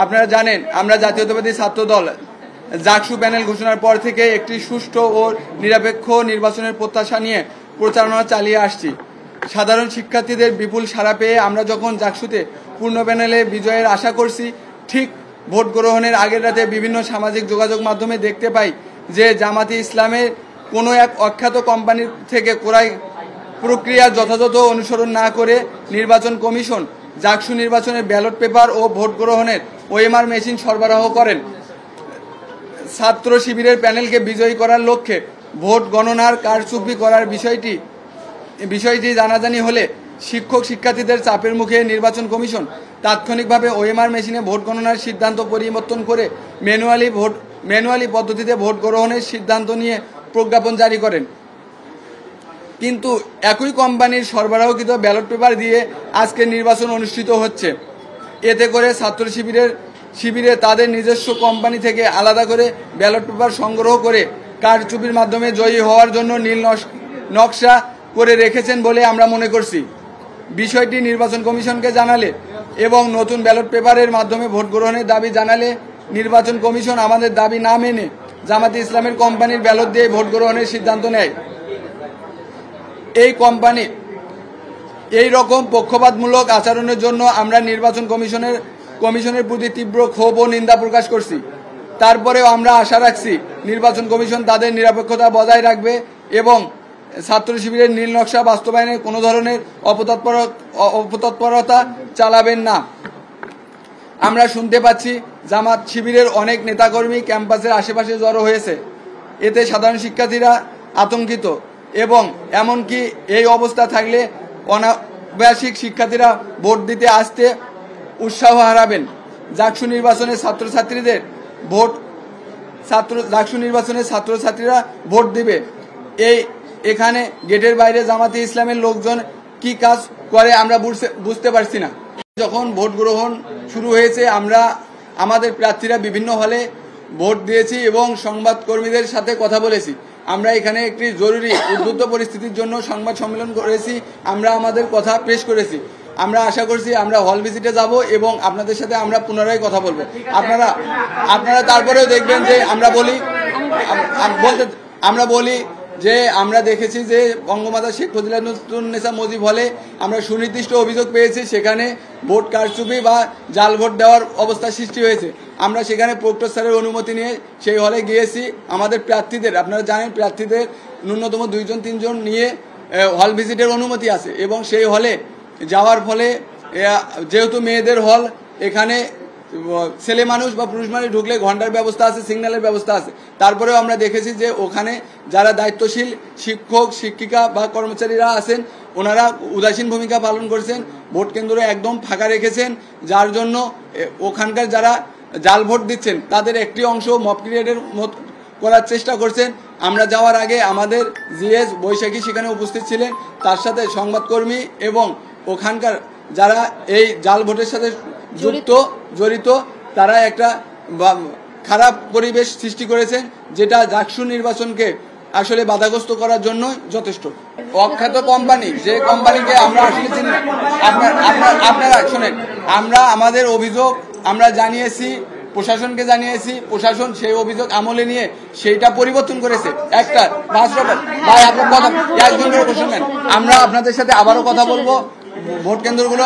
আপনারা জানেন আমরা জাতীয়তাবাদী ছাত্র দল জাকসু প্যানেল ঘোষণার পর থেকে একটি সুষ্ঠু ও নিরপেক্ষ নির্বাচনের প্রত্যাশা নিয়ে প্রচারণা চালিয়ে আসছি। সাধারণ শিক্ষার্থীদের বিপুল সাড়া পেয়ে আমরা যখন জাকসুতে পূর্ণ প্যানেলে বিজয়ের আশা করছি, ঠিক ভোট গ্রহণের আগের রাতে বিভিন্ন সামাজিক যোগাযোগ মাধ্যমে দেখতে পাই যে জামাতে ইসলামের কোনো এক অখ্যাত কোম্পানির থেকে ক্রয় প্রক্রিয়া যথাযথ অনুসরণ না করে নির্বাচন কমিশন জাকসু নির্বাচনের ব্যালট পেপার ও ভোট গ্রহণের ওএমআর মেশিন সরবরাহ করেন। ছাত্র শিবিরের প্যানেলকে বিজয়ী করার লক্ষ্যে ভোট গণনার কারচুপি করার বিষয়টি জানাজানি হলে শিক্ষক শিক্ষার্থীদের চাপের মুখে নির্বাচন কমিশন তাৎক্ষণিকভাবে ওএমআর মেশিনে ভোট গণনার সিদ্ধান্ত পরিবর্তন করে ম্যানুয়ালি পদ্ধতিতে ভোট গ্রহণের সিদ্ধান্ত নিয়ে প্রজ্ঞাপন জারি করেন। কিন্তু একই কোম্পানির সরবরাহকৃত ব্যালট পেপার দিয়ে আজকে নির্বাচন অনুষ্ঠিত হচ্ছে। এতে করে ছাত্র শিবিরে তাদের নিজস্ব কোম্পানি থেকে আলাদা করে ব্যালট পেপার সংগ্রহ করে কারচুপির মাধ্যমে জয়ী হওয়ার জন্য নীল নকশা করে রেখেছেন বলে আমরা মনে করছি। বিষয়টি নির্বাচন কমিশনকে জানালে এবং নতুন ব্যালট পেপারের মাধ্যমে ভোট গ্রহণের দাবি জানালে নির্বাচন কমিশন আমাদের দাবি না মেনে জামাতে ইসলামের কোম্পানির ব্যালট দিয়ে ভোট গ্রহণের সিদ্ধান্ত নেয়। এই কোম্পানি এই রকম পক্ষপাতমূলক আচরণের জন্য আমরা নির্বাচন কমিশনের প্রতি তীব্র ক্ষোভ ও নিন্দা প্রকাশ করছি। তারপরেও আমরা আশা রাখছি নির্বাচন কমিশন তাদের নিরপেক্ষতা বজায় রাখবে এবং ছাত্র শিবিরের নীল নকশা বাস্তবায়নে কোনো ধরনের অপতৎপরতা চালাবেন না। আমরা শুনতে পাচ্ছি জামাত শিবিরের অনেক নেতাকর্মী ক্যাম্পাসের আশেপাশে জড়ো হয়েছে। এতে সাধারণ শিক্ষার্থীরা আতঙ্কিত এবং এমনকি এই অবস্থা থাকলে অনাবাসিক শিক্ষার্থীরা ভোট দিতে আসতে উৎসাহ হারাবেন। জাকসু নির্বাচনে ছাত্রছাত্রীরা ভোট দিবে। এখানে গেটের বাইরে জামাতে ইসলামের লোকজন কি কাজ করে আমরা বুঝতে পারছি না। যখন ভোট গ্রহণ শুরু হয়েছে আমরা আমাদের প্রার্থীরা বিভিন্ন হলে ভোট দিয়েছি এবং সংবাদকর্মীদের সাথে কথা বলেছি। আমরা এখানে একটি জরুরি উদ্ভূত পরিস্থিতির জন্য সংবাদ সম্মেলন করেছি, আমরা আমাদের কথা পেশ করেছি। আমরা আশা করছি আমরা হল ভিজিটে যাব এবং আপনাদের সাথে আমরা পুনরায় কথা বলবো। আপনারা তারপরেও দেখবেন যে আমরা বলি যে আমরা দেখেছি যে বঙ্গমাতা শেখ ফজিলাতুন্নেসা মুজিব হলে আমরা সুনির্দিষ্ট অভিযোগ পেয়েছি সেখানে ভোট কারচুপি বা জাল ভোট দেওয়ার অবস্থা সৃষ্টি হয়েছে। আমরা সেখানে প্রক্টর স্যারের অনুমতি নিয়ে সেই হলে গিয়েছি। আমাদের প্রার্থীদের আপনারা জানেন প্রার্থীদের ন্যূনতম 2-3 জন নিয়ে হল ভিজিটের অনুমতি আছে এবং সেই হলে যাওয়ার ফলে যেহেতু মেয়েদের হল এখানে ছেলে মানুষ বা পুরুষ মানুষ ঢুকলে ঘন্টার ব্যবস্থা আছে, সিগন্যালের ব্যবস্থা আছে। তারপরেও আমরা দেখেছি যে ওখানে যারা দায়িত্বশীল শিক্ষক শিক্ষিকা বা কর্মচারীরা আছেন ওনারা উদাসীন ভূমিকা পালন করছেন, ভোট কেন্দ্র একদম ফাঁকা রেখেছেন, যার জন্য ওখানকার যারা জাল ভোট দিচ্ছেন তাদের একটি অংশ মব ক্রিয়েটের করার চেষ্টা করছেন। আমরা যাওয়ার আগে আমাদের জিএস বৈশাখী সেখানে উপস্থিত ছিলেন, তার সাথে সংবাদকর্মী এবং ওখানকার যারা এই জাল ভোটের সাথে জড়িত তারা একটা খারাপ পরিবেশ সৃষ্টি করেছেন, যেটা জাকসু নির্বাচনকে আসলে বাধাগ্রস্ত করার জন্য যথেষ্ট। অখ্যাত কোম্পানি, যে কোম্পানিকে আমরা আসলে চিনি না, আপনারা শোনেন, আমরা আমাদের অভিযোগ আমরা জানিয়েছি, প্রশাসনকে জানিয়েছি, প্রশাসন সেই অভিযোগ আমলে নিয়ে সেইটা পরিবর্তন করেছে। একটা ভাই আপনার কথা একজন প্রশ্ন নেন, আমরা আপনাদের সাথে আবারও কথা বলবো ভোট কেন্দ্রগুলো